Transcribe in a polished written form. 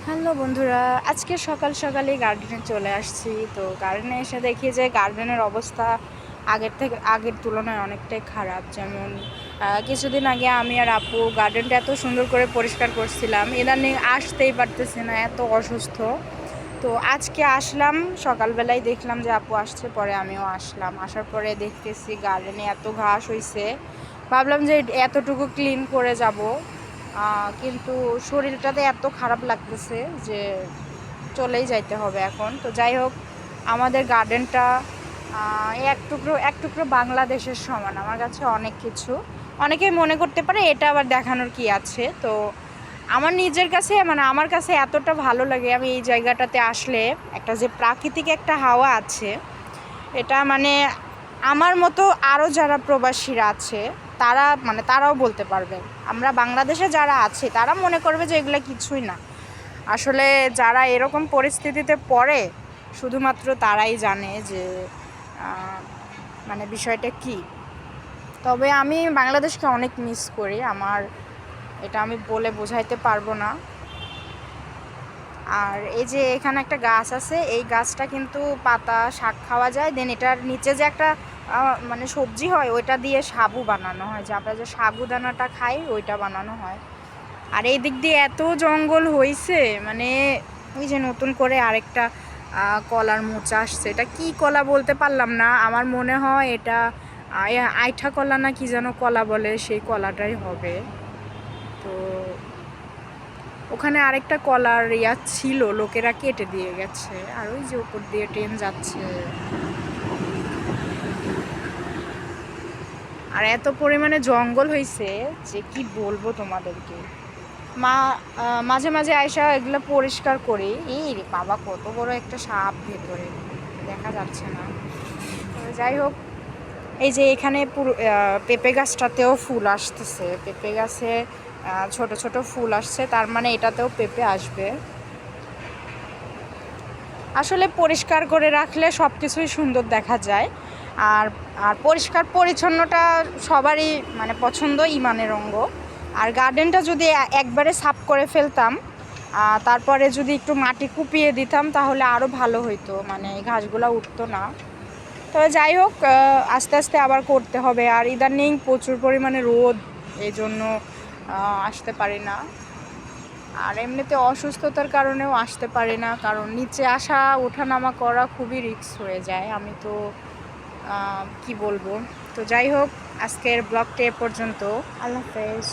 Hello বন্ধুরা, আজকে সকাল সকালেই গার্ডেনে চলে আসছি। তো গার্ডেনে এসে দেখি যে গার্ডেনের অবস্থা আগের তুলনায় অনেকটাই খারাপ। যেমন কিছুদিন আগে আমি আর আপু গার্ডেনটা এত সুন্দর করে পরিষ্কার করছিলাম, ইদানিং আসতেই পারতেছি না, এত অসুস্থ। তো আজকে আসলাম, সকালবেলায় দেখলাম যে আপু আসছে, পরে আমিও আসলাম। আসার পরে দেখতেছি গার্ডেনে এত ঘাস হয়েছে। ভাবলাম যে এতটুকু ক্লিন করে যাব, কিন্তু শরীরটাতে এত খারাপ লাগতেছে যে চলেই যাইতে হবে এখন। তো যাই হোক, আমাদের গার্ডেনটা এক টুকরো বাংলাদেশের সমান। আমার কাছে অনেক কিছু, অনেকেই মনে করতে পারে এটা আবার দেখানোর কি আছে। তো আমার নিজের কাছে আমার কাছে এতটা ভালো লাগে, আমি এই জায়গাটাতে আসলে একটা যে প্রাকৃতিক একটা হাওয়া আছে, এটা আমার মতো আরও যারা প্রবাসীরা আছে তারাও বলতে পারবে। আমরা বাংলাদেশে যারা আছে তারা মনে করবে যে এগুলো কিছুই না। আসলে যারা এরকম পরিস্থিতিতে পড়ে শুধুমাত্র তারাই জানে যে বিষয়টা কি। তবে আমি বাংলাদেশকে অনেক মিস করি, এটা আমি বলে বোঝাইতে পারবো না। আর এই যে এখানে একটা গাছ আছে, এই গাছটা কিন্তু পাতা শাক খাওয়া যায়। দেন এটার নিচে যে একটা সবজি হয়, ওইটা দিয়ে সাবু বানানো হয়, যে আমরা যে সাবুদানাটা খাই ওইটা বানানো হয়। আর এই দিক দিয়ে এত জঙ্গল হয়েছে, ওই যে নতুন করে আরেকটা কলার মোচা আসছে। এটা কি কলা বলতে পারলাম না, আমার মনে হয় এটা আইঠা কলা না কি যেন কলা বলে, সেই কলাটাই হবে। তো ওখানে আরেকটা কলার ছিল, লোকেরা কেটে দিয়ে গেছে। আর ওই যে উপর দিয়ে ট্রেন যাচ্ছে, আর এত পরিমাণে জঙ্গল হয়েছে যে কি বলবো তোমাদেরকে। মাঝে মাঝে আয়সা এগুলো পরিষ্কার করি। এই রে বাবা, কত বড় একটা সাপ ভেতরে, দেখা যাচ্ছে না। তো যাই হোক, এই যে এখানে পুরো পেঁপে গাছটাতেও ফুল আসতেছে, পেঁপে গাছে ছোট ছোট ফুল আসছে, তার মানে এটাতেও পেঁপে আসবে। আসলে পরিষ্কার করে রাখলে সব কিছুই সুন্দর দেখা যায়। আর আর পরিষ্কার পরিচ্ছন্নটা সবারই পছন্দ, ইমানের অঙ্গ। আর গার্ডেনটা যদি একবারে সাফ করে ফেলতাম, তারপরে যদি একটু মাটি কুপিয়ে দিতাম, তাহলে আরও ভালো হইতো, এই ঘাসগুলো উঠতো না। তবে যাই হোক, আস্তে আস্তে আবার করতে হবে। আর ইদানিং প্রচুর পরিমাণে রোদ, এই জন্য আসতে পারি না। আর এমনিতে অসুস্থতার কারণেও আসতে পারি না, কারণ নিচে আসা ওঠানামা করা খুবই রিস্ক হয়ে যায়। আমি তো কি বলবো। তো যাই হোক, আজকের ব্লগটা এ পর্যন্ত। আল্লাহ হাফেজ।